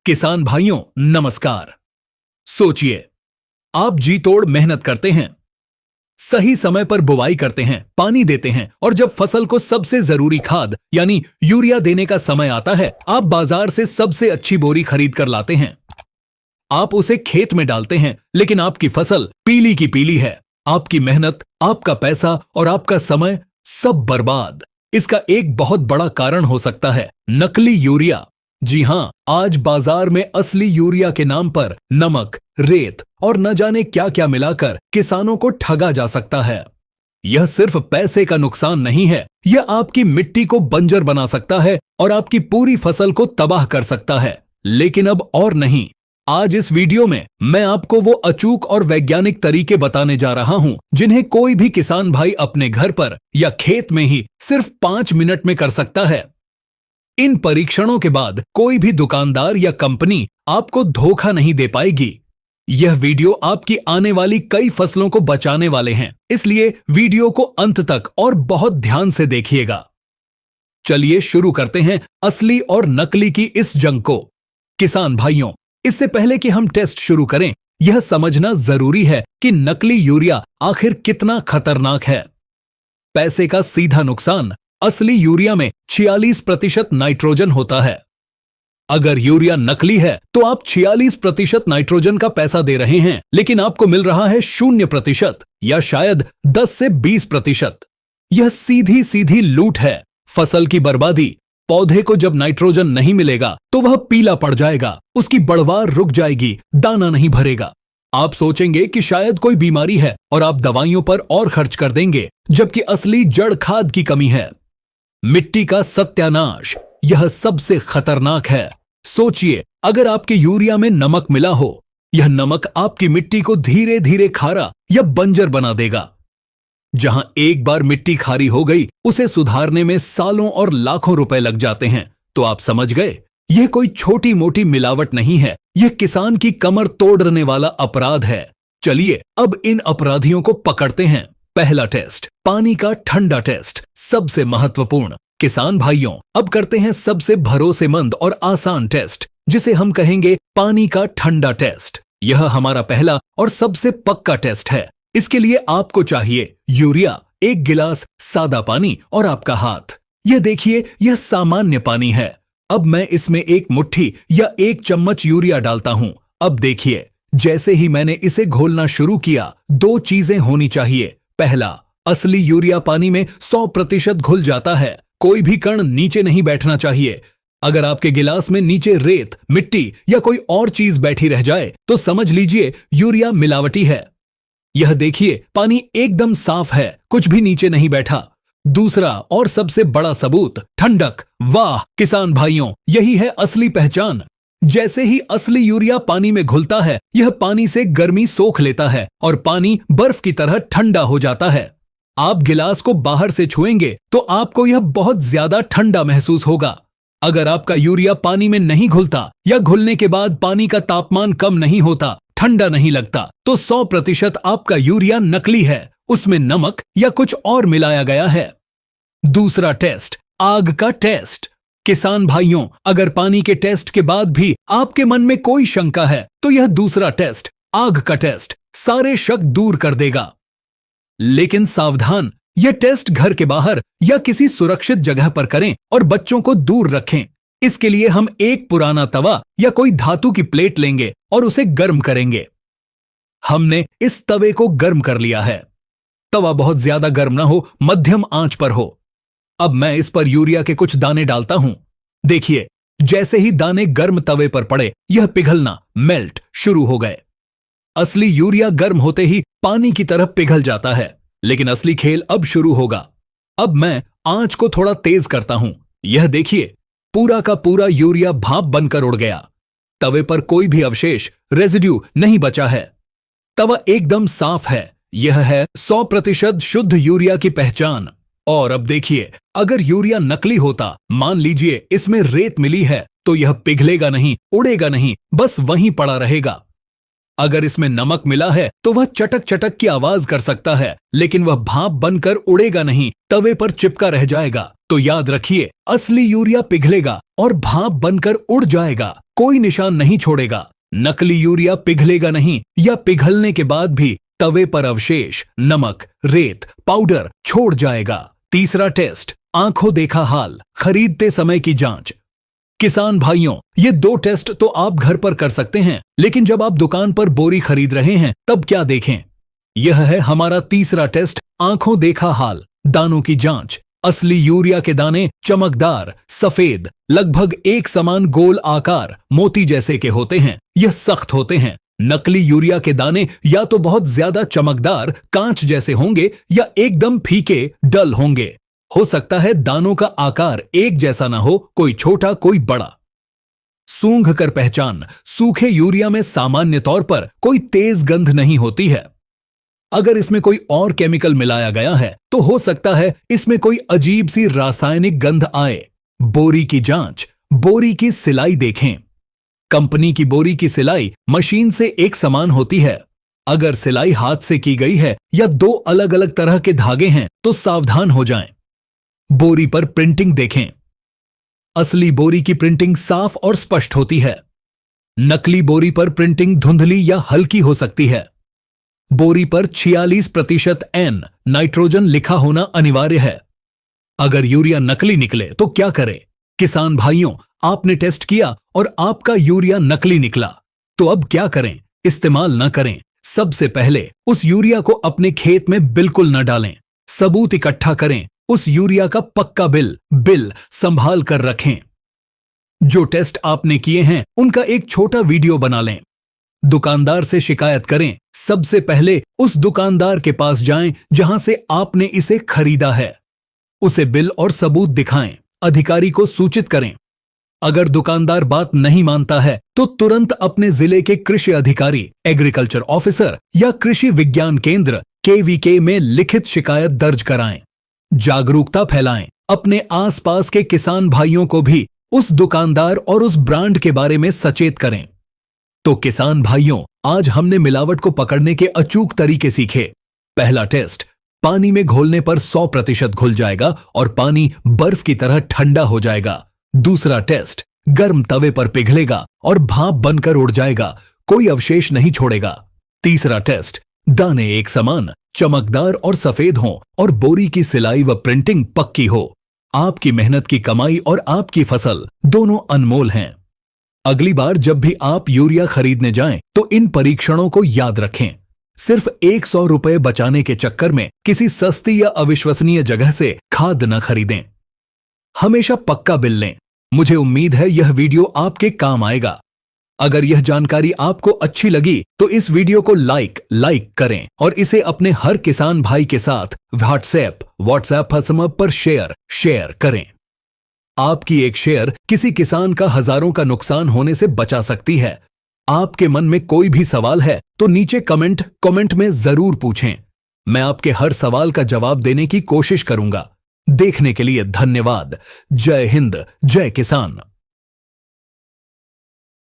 किसान भाइयों नमस्कार। सोचिए, आप जी तोड़ मेहनत करते हैं, सही समय पर बुवाई करते हैं, पानी देते हैं और जब फसल को सबसे जरूरी खाद यानी यूरिया देने का समय आता है, आप बाजार से सबसे अच्छी बोरी खरीद कर लाते हैं। आप उसे खेत में डालते हैं, लेकिन आपकी फसल पीली की पीली है। आपकी मेहनत, आपका पैसा और आपका समय सब बर्बाद। इसका एक बहुत बड़ा कारण हो सकता है नकली यूरिया। जी हां, आज बाजार में असली यूरिया के नाम पर नमक, रेत और न जाने क्या क्या मिलाकर किसानों को ठगा जा सकता है। यह सिर्फ पैसे का नुकसान नहीं है, यह आपकी मिट्टी को बंजर बना सकता है और आपकी पूरी फसल को तबाह कर सकता है। लेकिन अब और नहीं। आज इस वीडियो में मैं आपको वो अचूक और वैज्ञानिक तरीके बताने जा रहा हूं जिन्हें कोई भी किसान भाई अपने घर पर या खेत में ही सिर्फ 5 मिनट में कर सकता है। इन परीक्षणों के बाद कोई भी दुकानदार या कंपनी आपको धोखा नहीं दे पाएगी। यह वीडियो आपकी आने वाली कई फसलों को बचाने वाले हैं, इसलिए वीडियो को अंत तक और बहुत ध्यान से देखिएगा। चलिए शुरू करते हैं असली और नकली की इस जंग को। किसान भाइयों, इससे पहले कि हम टेस्ट शुरू करें, यह समझना जरूरी है कि नकली यूरिया आखिर कितना खतरनाक है। पैसे का सीधा नुकसान, असली यूरिया में 46% नाइट्रोजन होता है। अगर यूरिया नकली है तो आप 46% नाइट्रोजन का पैसा दे रहे हैं, लेकिन आपको मिल रहा है 0% या शायद 10 से 20%। यह सीधी सीधी लूट है, फसल की बर्बादी। पौधे को जब नाइट्रोजन नहीं मिलेगा तो वह पीला पड़ जाएगा, उसकी बढ़वार रुक जाएगी, दाना नहीं भरेगा। आप सोचेंगे कि शायद कोई बीमारी है और आप दवाइयों पर और खर्च कर देंगे, जबकि असली जड़ खाद की कमी है। मिट्टी का सत्यानाश, यह सबसे खतरनाक है। सोचिए, अगर आपके यूरिया में नमक मिला हो, यह नमक आपकी मिट्टी को धीरे धीरे खारा या बंजर बना देगा। जहां एक बार मिट्टी खारी हो गई, उसे सुधारने में सालों और लाखों रुपए लग जाते हैं। तो आप समझ गए, यह कोई छोटी मोटी मिलावट नहीं है, यह किसान की कमर तोड़ने वाला अपराध है। चलिए अब इन अपराधियों को पकड़ते हैं। पहला टेस्ट, पानी का ठंडा टेस्ट, सबसे महत्वपूर्ण। किसान भाइयों, अब करते हैं सबसे भरोसेमंद और आसान टेस्ट, जिसे हम कहेंगे पानी का ठंडा टेस्ट। यह हमारा पहला और सबसे पक्का टेस्ट है। इसके लिए आपको चाहिए यूरिया, 1 गिलास सादा पानी और आपका हाथ। यह देखिए, यह सामान्य पानी है। अब मैं इसमें 1 मुट्ठी या 1 चम्मच यूरिया डालता हूं। अब देखिए, जैसे ही मैंने इसे घोलना शुरू किया, 2 चीजें होनी चाहिए। पहला, असली यूरिया पानी में 100% घुल जाता है, कोई भी कण नीचे नहीं बैठना चाहिए। अगर आपके गिलास में नीचे रेत, मिट्टी या कोई और चीज बैठी रह जाए तो समझ लीजिए यूरिया मिलावटी है। यह देखिए, पानी एकदम साफ है, कुछ भी नीचे नहीं बैठा। दूसरा और सबसे बड़ा सबूत, ठंडक। वाह किसान भाइयों, यही है असली पहचान। जैसे ही असली यूरिया पानी में घुलता है, यह पानी से गर्मी सोख लेता है और पानी बर्फ की तरह ठंडा हो जाता है। आप गिलास को बाहर से छुएंगे तो आपको यह बहुत ज्यादा ठंडा महसूस होगा। अगर आपका यूरिया पानी में नहीं घुलता या घुलने के बाद पानी का तापमान कम नहीं होता, ठंडा नहीं लगता, तो 100% आपका यूरिया नकली है, उसमें नमक या कुछ और मिलाया गया है। दूसरा टेस्ट, आग का टेस्ट। किसान भाइयों, अगर पानी के टेस्ट के बाद भी आपके मन में कोई शंका है तो यह दूसरा टेस्ट, आग का टेस्ट, सारे शक दूर कर देगा। लेकिन सावधान, यह टेस्ट घर के बाहर या किसी सुरक्षित जगह पर करें और बच्चों को दूर रखें। इसके लिए हम एक पुराना तवा या कोई धातु की प्लेट लेंगे और उसे गर्म करेंगे। हमने इस तवे को गर्म कर लिया है। तवा बहुत ज्यादा गर्म ना हो, मध्यम आंच पर हो। अब मैं इस पर यूरिया के कुछ दाने डालता हूं। देखिए, जैसे ही दाने गर्म तवे पर पड़े, यह पिघलना, मेल्ट शुरू हो गए। असली यूरिया गर्म होते ही पानी की तरह पिघल जाता है, लेकिन असली खेल अब शुरू होगा। अब मैं आंच को थोड़ा तेज करता हूं। यह देखिए, पूरा का पूरा यूरिया भाप बनकर उड़ गया। तवे पर कोई भी अवशेष, रेजिड्यू नहीं बचा है। तवा एकदम साफ है। यह है 100% शुद्ध यूरिया की पहचान। और अब देखिए, अगर यूरिया नकली होता, मान लीजिए इसमें रेत मिली है, तो यह पिघलेगा नहीं, उड़ेगा नहीं, बस वहीं पड़ा रहेगा। अगर इसमें नमक मिला है तो वह चटक चटक की आवाज कर सकता है, लेकिन वह भाप बनकर उड़ेगा नहीं, तवे पर चिपका रह जाएगा। तो याद रखिए, असली यूरिया पिघलेगा और भाप बनकर उड़ जाएगा, कोई निशान नहीं छोड़ेगा। नकली यूरिया पिघलेगा नहीं या पिघलने के बाद भी तवे पर अवशेष, नमक, रेत, पाउडर छोड़ जाएगा। तीसरा टेस्ट, आंखों देखा हाल, खरीदते समय की जांच। किसान भाइयों, ये 2 टेस्ट तो आप घर पर कर सकते हैं, लेकिन जब आप दुकान पर बोरी खरीद रहे हैं तब क्या देखें? यह है हमारा तीसरा टेस्ट, आंखों देखा हाल, दानों की जांच। असली यूरिया के दाने चमकदार, सफेद, लगभग एक समान गोल आकार, मोती जैसे के होते हैं। यह सख्त होते हैं। नकली यूरिया के दाने या तो बहुत ज्यादा चमकदार, कांच जैसे होंगे या एकदम फीके, डल होंगे। हो सकता है दानों का आकार एक जैसा ना हो, कोई छोटा कोई बड़ा। सूंघ कर पहचान, सूखे यूरिया में सामान्य तौर पर कोई तेज गंध नहीं होती है। अगर इसमें कोई और केमिकल मिलाया गया है तो हो सकता है इसमें कोई अजीब सी रासायनिक गंध आए। बोरी की जांच, बोरी की सिलाई देखें। कंपनी की बोरी की सिलाई मशीन से एक समान होती है। अगर सिलाई हाथ से की गई है या 2 अलग अलग तरह के धागे हैं तो सावधान हो जाएं। बोरी पर प्रिंटिंग देखें। असली बोरी की प्रिंटिंग साफ और स्पष्ट होती है। नकली बोरी पर प्रिंटिंग धुंधली या हल्की हो सकती है। बोरी पर 46% N नाइट्रोजन लिखा होना अनिवार्य है। अगर यूरिया नकली निकले तो क्या करें? किसान भाइयों, आपने टेस्ट किया और आपका यूरिया नकली निकला, तो अब क्या करें? इस्तेमाल न करें। सबसे पहले उस यूरिया को अपने खेत में बिल्कुल न डालें। सबूत इकट्ठा करें। उस यूरिया का पक्का बिल संभाल कर रखें। जो टेस्ट आपने किए हैं उनका एक छोटा वीडियो बना लें। दुकानदार से शिकायत करें। सबसे पहले उस दुकानदार के पास जाएं जहां से आपने इसे खरीदा है। उसे बिल और सबूत दिखाएं। अधिकारी को सूचित करें। अगर दुकानदार बात नहीं मानता है तो तुरंत अपने जिले के कृषि अधिकारी, एग्रीकल्चर ऑफिसर या कृषि विज्ञान केंद्र KVK में लिखित शिकायत दर्ज कराएं। जागरूकता फैलाएं। अपने आसपास के किसान भाइयों को भी उस दुकानदार और उस ब्रांड के बारे में सचेत करें। तो किसान भाइयों, आज हमने मिलावट को पकड़ने के अचूक तरीके सीखे। पहला टेस्ट, पानी में घोलने पर 100% घुल जाएगा और पानी बर्फ की तरह ठंडा हो जाएगा। दूसरा टेस्ट, गर्म तवे पर पिघलेगा और भाप बनकर उड़ जाएगा, कोई अवशेष नहीं छोड़ेगा। तीसरा टेस्ट, दाने एक समान, चमकदार और सफेद हों और बोरी की सिलाई व प्रिंटिंग पक्की हो। आपकी मेहनत की कमाई और आपकी फसल दोनों अनमोल हैं। अगली बार जब भी आप यूरिया खरीदने जाएं तो इन परीक्षणों को याद रखें। सिर्फ 100 रुपए बचाने के चक्कर में किसी सस्ती या अविश्वसनीय जगह से खाद न खरीदें। हमेशा पक्का बिल लें। मुझे उम्मीद है यह वीडियो आपके काम आएगा। अगर यह जानकारी आपको अच्छी लगी तो इस वीडियो को लाइक करें और इसे अपने हर किसान भाई के साथ व्हाट्सएप पर शेयर करें। आपकी एक शेयर किसी किसान का हजारों का नुकसान होने से बचा सकती है। आपके मन में कोई भी सवाल है तो नीचे कमेंट में जरूर पूछें। मैं आपके हर सवाल का जवाब देने की कोशिश करूंगा। देखने के लिए धन्यवाद। जय हिंद, जय किसान।